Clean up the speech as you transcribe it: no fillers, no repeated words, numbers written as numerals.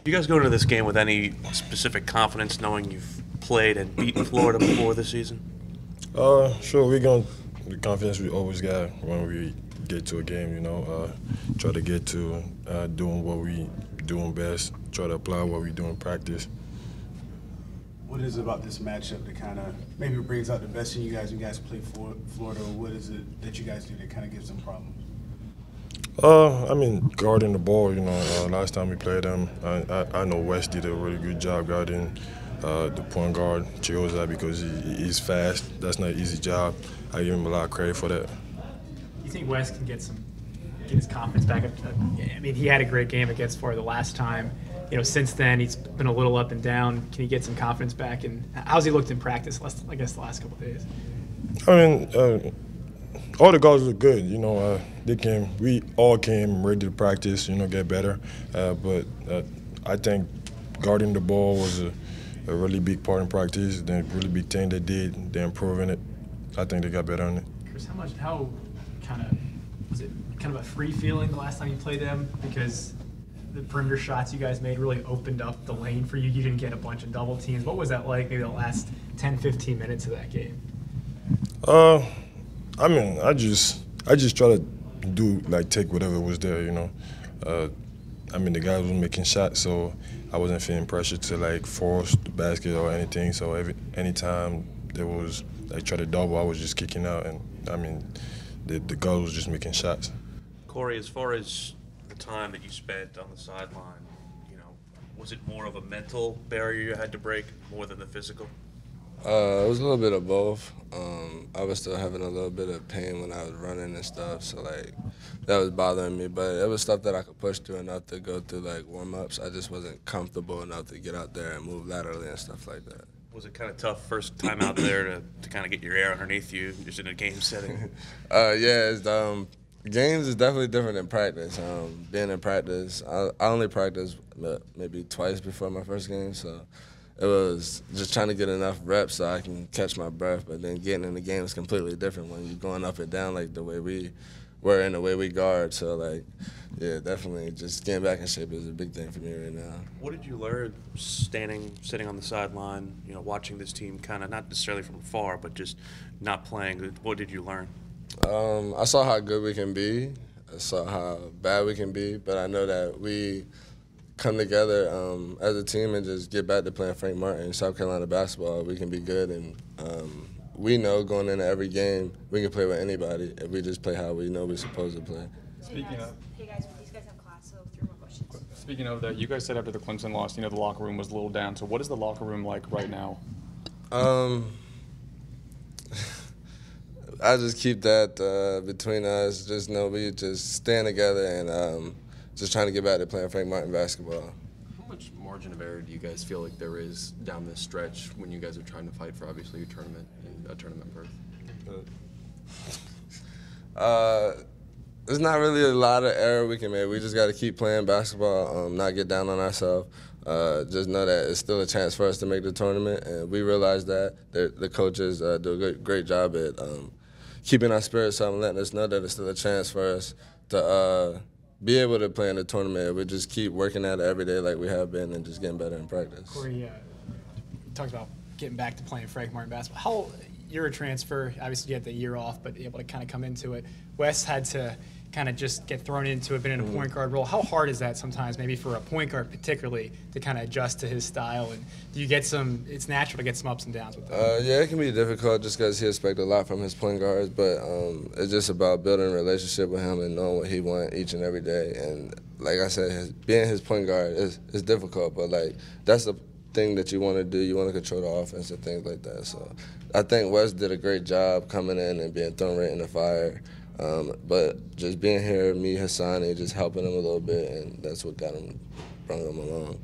You guys go into this game with any specific confidence, knowing you've played and beaten Florida before this season? Sure. We're going the confidence we always got when we get to a game. Try to get to doing what we doing best. Try to apply what we do in practice. What is it about this matchup that kind of maybe brings out the best in you guys when you guys play for Florida? Or what is it that you guys do that kind of gives them problems? Guarding the ball. Last time we played them, I know West did a really good job guarding the point guard Chioza because he's fast. That's not an easy job. I give him a lot of credit for that. You think West can get his confidence back up? I mean, he had a great game against Florida the last time. Since then he's been a little up and down. Can he get some confidence back? And how's he looked in practice? I guess the last couple of days. All the guys look good. We all came ready to practice. Get better. But I think guarding the ball was a really big part in practice. The really big thing they did. They're improving it. I think they got better on it. Chris, how was it kind of a free feeling the last time you played them? Because the perimeter shots you guys made really opened up the lane for you. You didn't get a bunch of double teams. What was that like, maybe the last 10, 15 minutes of that game? I just try to take whatever was there, the guys was making shots, so I wasn't feeling pressure to force the basket or anything. So anytime there was try to double, I was just kicking out, and the guys was just making shots. Kory, as far as the time that you spent on the sideline, was it more of a mental barrier you had to break more than the physical? It was a little bit of both. I was still having a little bit of pain when I was running and stuff, so that was bothering me. But it was stuff that I could push through enough to go through warm-ups. I just wasn't comfortable enough to get out there and move laterally and stuff like that. Was it kind of tough first time out there to kind of get your air underneath you just in a game setting? Games is definitely different than practice. Being in practice, I only practiced maybe twice before my first game, so it was just trying to get enough reps so I can catch my breath. But then getting in the game is completely different when you're going up and down the way we were and the way we guard. So, definitely just getting back in shape is a big thing for me right now. What did you learn sitting on the sideline, watching this team kind of not necessarily from afar, but just not playing? What did you learn? I saw how good we can be. I saw how bad we can be. But I know that we come together as a team and just get back to playing Frank Martin, South Carolina basketball. We can be good, and we know going into every game we can play with anybody if we just play how we know we're supposed to play. Hey guys, these guys have class, so 3 more questions. Speaking of that, you guys said after the Clemson loss, the locker room was a little down. So what is the locker room like right now? I just keep that between us. Just know we just stand together and just trying to get back to playing Frank Martin basketball. How much margin of error do you guys feel like there is down this stretch when you guys are trying to fight for obviously your tournament and a tournament berth? There's not really a lot of error we can make. We just got to keep playing basketball, not get down on ourselves. Just know that it's still a chance for us to make the tournament, and we realize that the coaches do a great job at keeping our spirits up and letting us know that it's still a chance for us to be able to play in the tournament. We just keep working at it every day like we have been and just getting better in practice. Kory talked about getting back to playing Frank Martin basketball. You're a transfer. Obviously, you had the year off, but able to kind of come into it. Wes had to kind of just get thrown into it, been in a point guard role. How hard is that sometimes, maybe for a point guard particularly, to kind of adjust to his style? And do you get it's natural to get some ups and downs with that? Yeah, it can be difficult just because he expects a lot from his point guards, but it's just about building a relationship with him and knowing what he wants each and every day. And like I said, being his point guard is difficult, but that's the thing that you want to do. You want to control the offense and things like that. So I think Wes did a great job coming in and being thrown right in the fire. But just being here, me, Hassani, just helping him a little bit, and that's what brought him along.